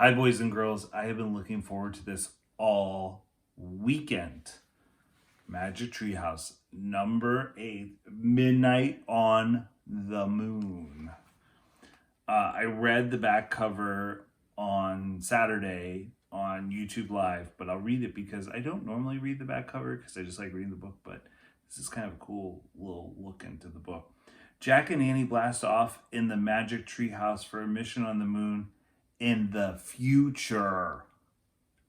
Hi, boys and girls. I have been looking forward to this all weekend. Magic Treehouse, number 8, Midnight on the Moon. I read the back cover on Saturday on YouTube Live, but I'll read it because I don't normally read the back cover because I just like reading the book, but this is kind of a cool little look into the book. Jack and Annie blast off in the Magic Treehouse for a mission on the moon in the future.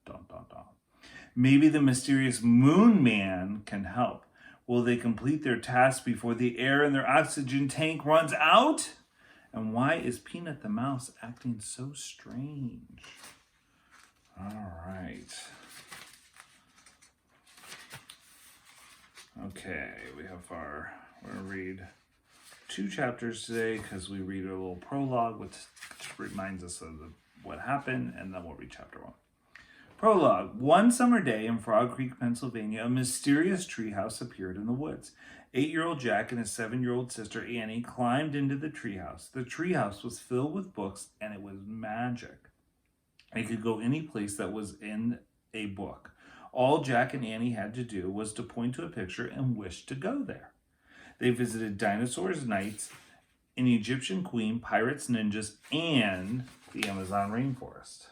Dun, dun, dun. Maybe the mysterious Moon Man can help. Will they complete their task before the air in their oxygen tank runs out? And why is Peanut the mouse acting so strange? All right. Okay, we're going to read 2 chapters today because we read a little prologue, which reminds us of what happened, and then we'll read chapter 1. Prologue. One summer day in Frog Creek, Pennsylvania, a mysterious treehouse appeared in the woods. 8-year-old Jack and his 7-year-old sister Annie climbed into the treehouse. The treehouse was filled with books, and it was magic. It could go any place that was in a book. All Jack and Annie had to do was to point to a picture and wish to go there. They visited dinosaurs, knights, an Egyptian queen, pirates, ninjas, and the Amazon rainforest.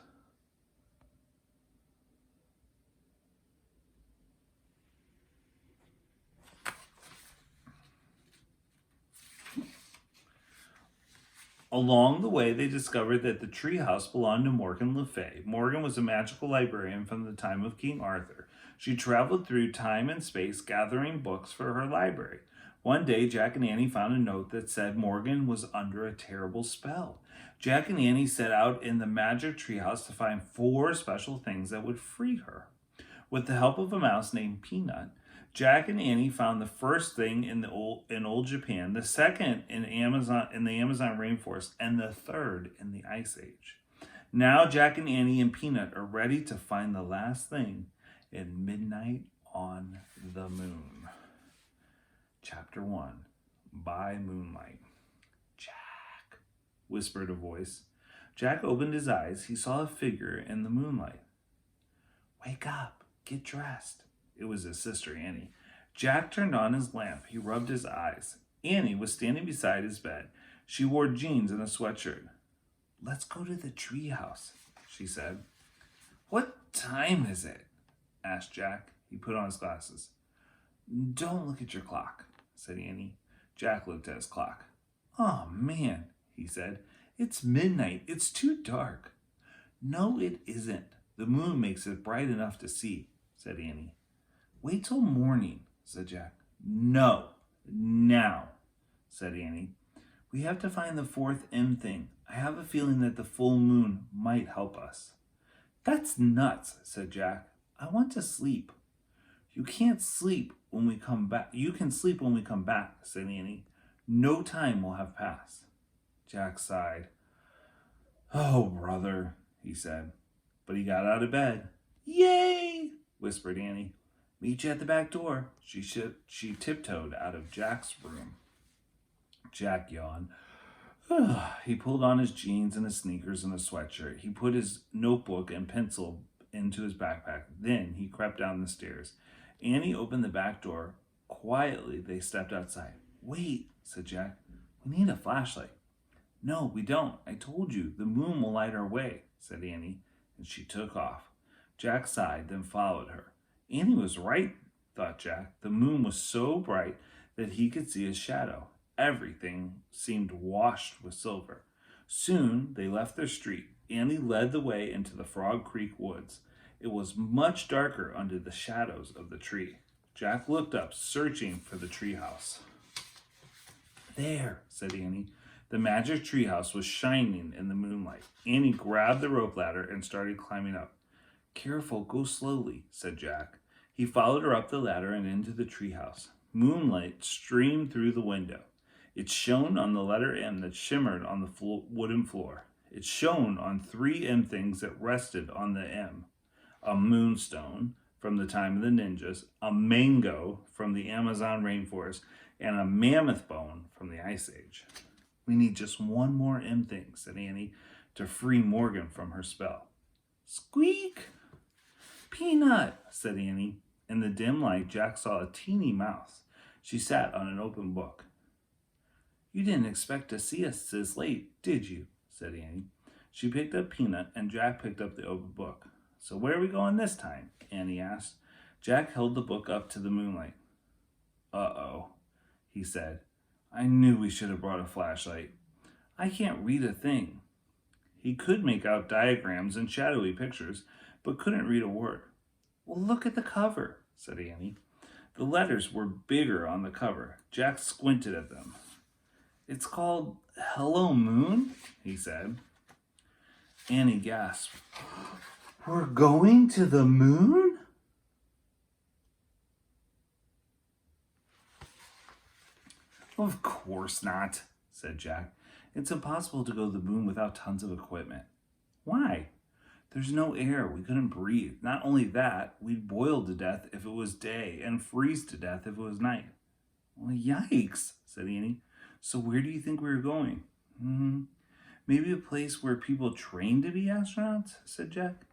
Along the way, they discovered that the treehouse belonged to Morgan Le Fay. Morgan was a magical librarian from the time of King Arthur. She traveled through time and space, gathering books for her library. One day, Jack and Annie found a note that said Morgan was under a terrible spell. Jack and Annie set out in the magic treehouse to find 4 special things that would free her. With the help of a mouse named Peanut, Jack and Annie found the first thing in old Japan, the second in the Amazon rainforest, and the third in the Ice Age. Now Jack and Annie and Peanut are ready to find the last thing in Midnight on the Moon. Chapter 1. By Moonlight. Jack, whispered a voice. Jack opened his eyes. He saw a figure in the moonlight. Wake up, get dressed. It was his sister, Annie. Jack turned on his lamp. He rubbed his eyes. Annie was standing beside his bed. She wore jeans and a sweatshirt. Let's go to the treehouse, she said. What time is it? Asked Jack. He put on his glasses. Don't look at your clock, said Annie. Jack looked at his clock. Oh, man, he said. It's midnight. It's too dark. No, it isn't. The moon makes it bright enough to see, said Annie. Wait till morning, said Jack. No, now, said Annie. We have to find the 4th M thing. I have a feeling that the full moon might help us. That's nuts, said Jack. I want to sleep. You can't sleep when we come back. You can sleep when we come back, said Annie. No time will have passed. Jack sighed. Oh, brother, he said. But he got out of bed. Yay, whispered Annie. Meet you at the back door. She tiptoed out of Jack's room. Jack yawned. He pulled on his jeans and his sneakers and a sweatshirt. He put his notebook and pencil into his backpack. Then he crept down the stairs. Annie opened the back door. Quietly, they stepped outside. Wait, said Jack. We need a flashlight. No, we don't. I told you, the moon will light our way, said Annie, and she took off. Jack sighed, then followed her. Annie was right, thought Jack. The moon was so bright that he could see his shadow. Everything seemed washed with silver. Soon they left their street. Annie led the way into the Frog Creek woods. It was much darker under the shadows of the tree. Jack looked up, searching for the treehouse. There, said Annie. The magic treehouse was shining in the moonlight. Annie grabbed the rope ladder and started climbing up. Careful, go slowly, said Jack. He followed her up the ladder and into the treehouse. Moonlight streamed through the window. It shone on the letter M that shimmered on the wooden floor. It shone on 3 M things that rested on the M. A moonstone from the time of the ninjas, a mango from the Amazon rainforest, and a mammoth bone from the Ice Age. We need just one more M thing, said Annie, to free Morgan from her spell. Squeak! Peanut, said Annie. In the dim light, Jack saw a teeny mouse. She sat on an open book. You didn't expect to see us this late, did you? Said Annie. She picked up Peanut, and Jack picked up the open book. So where are we going this time? Annie asked. Jack held the book up to the moonlight. Uh-oh, he said. I knew we should have brought a flashlight. I can't read a thing. He could make out diagrams and shadowy pictures, but couldn't read a word. Well, look at the cover, said Annie. The letters were bigger on the cover. Jack squinted at them. It's called Hello Moon, he said. Annie gasped. We're going to the moon? Of course not, said Jack. It's impossible to go to the moon without tons of equipment. Why? There's no air. We couldn't breathe. Not only that, we'd boil to death if it was day and freeze to death if it was night. Well, yikes, said Annie. So where do you think we were going? Maybe a place where people train to be astronauts, said Jack.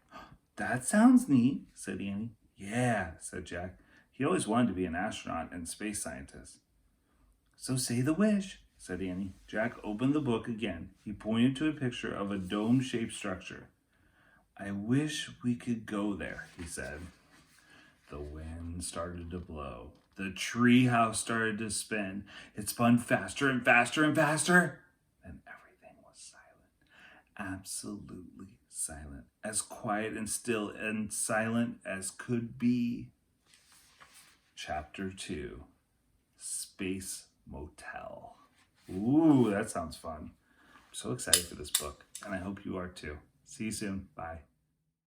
That sounds neat, said Annie. Yeah, said Jack. He always wanted to be an astronaut and space scientist. So say the wish, said Annie. Jack opened the book again. He pointed to a picture of a dome-shaped structure. I wish we could go there, he said. The wind started to blow. The tree house started to spin. It spun faster and faster and faster. Then everything was silent. Absolutely silent. As quiet and still and silent as could be. Chapter 2. Space Motel. Ooh, that sounds fun. I'm so excited for this book, and I hope you are too. See you soon. Bye.